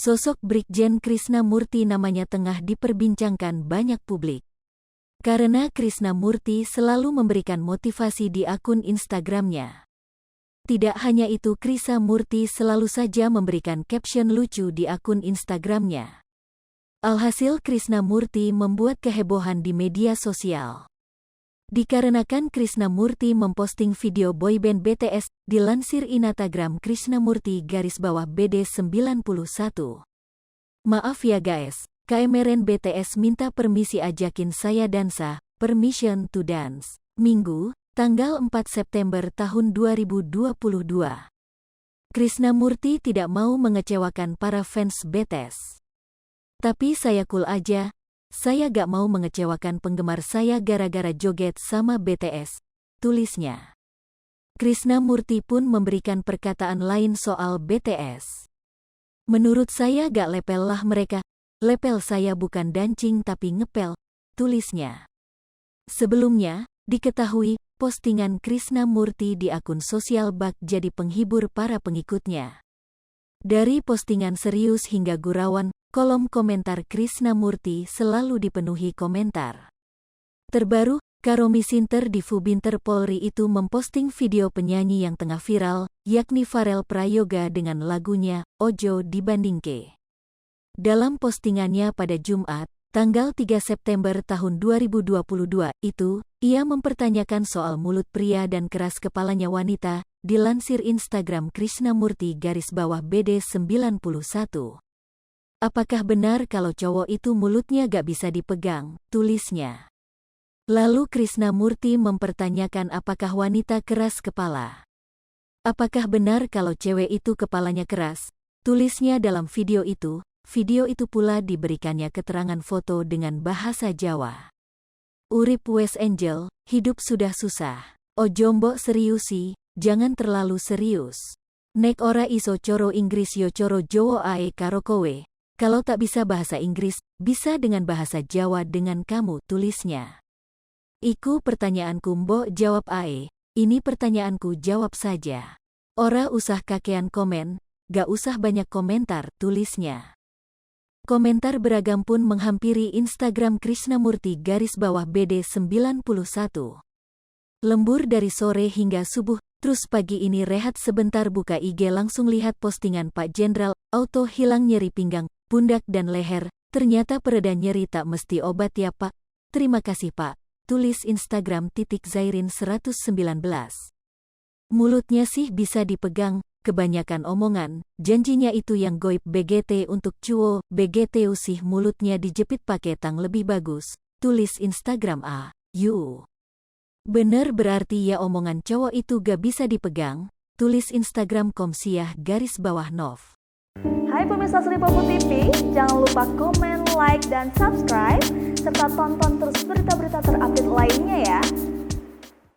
Sosok Brigjen Krisnamurti namanya tengah diperbincangkan banyak publik. Karena Krisnamurti selalu memberikan motivasi di akun Instagramnya. Tidak hanya itu, Krisnamurti selalu saja memberikan caption lucu di akun Instagramnya. Alhasil Krisnamurti membuat kehebohan di media sosial. Dikarenakan Krisnamurti memposting video boyband BTS, dilansir Instagram Krisnamurti _BD91. Maaf ya guys, KMRN BTS minta permisi ajakin saya dansa, permission to dance. Minggu, tanggal 4 September tahun 2022. Krisnamurti tidak mau mengecewakan para fans BTS. Tapi saya cool aja. Saya gak mau mengecewakan penggemar saya gara-gara joget sama BTS, tulisnya. Krisnamurti pun memberikan perkataan lain soal BTS. Menurut saya gak lepel lah mereka, lepel saya bukan dancing tapi ngepel, tulisnya. Sebelumnya, diketahui, postingan Krisnamurti di akun sosial bak jadi penghibur para pengikutnya. Dari postingan serius hingga gurauan, kolom komentar Krisnamurti selalu dipenuhi komentar. Terbaru, Karomi Sinter di Fubinter Polri itu memposting video penyanyi yang tengah viral, yakni Farel Prayoga dengan lagunya Ojo Dibandingke. Dalam postingannya pada Jumat, tanggal 3 September tahun 2022 itu, ia mempertanyakan soal mulut pria dan keras kepalanya wanita, dilansir Instagram Krisnamurti _BD91. Apakah benar kalau cowok itu mulutnya gak bisa dipegang, tulisnya. Lalu Krisnamurti mempertanyakan apakah wanita keras kepala. Apakah benar kalau cewek itu kepalanya keras, tulisnya dalam video itu pula diberikannya keterangan foto dengan bahasa Jawa. Urip wes angel, hidup sudah susah. Ojo mbok seriusi, jangan terlalu serius. Nek ora iso coro Inggris yo coro Jowo ae karo kowe. Kalau tak bisa bahasa Inggris, bisa dengan bahasa Jawa dengan kamu, tulisnya. Iku pertanyaanku mbok jawab ae, ini pertanyaanku jawab saja. Ora usah kakean komen, gak usah banyak komentar, tulisnya. Komentar beragam pun menghampiri Instagram Krisnamurti _BD91. Lembur dari sore hingga subuh, terus pagi ini rehat sebentar buka IG langsung lihat postingan Pak Jenderal, auto hilang nyeri pinggang, pundak dan leher, ternyata pereda nyeri tak mesti obat ya Pak. Terima kasih Pak, tulis Instagram _Zairin 119. Mulutnya sih bisa dipegang, kebanyakan omongan, janjinya itu yang goib BGT untuk cuo, BGT usih mulutnya dijepit pakai tang lebih bagus, tulis Instagram Bener berarti ya omongan cowok itu gak bisa dipegang, tulis Instagram Komsiah _Nov. Hai pemirsa Sri Popo TV, jangan lupa komen, like, dan subscribe, serta tonton terus berita-berita terupdate lainnya ya.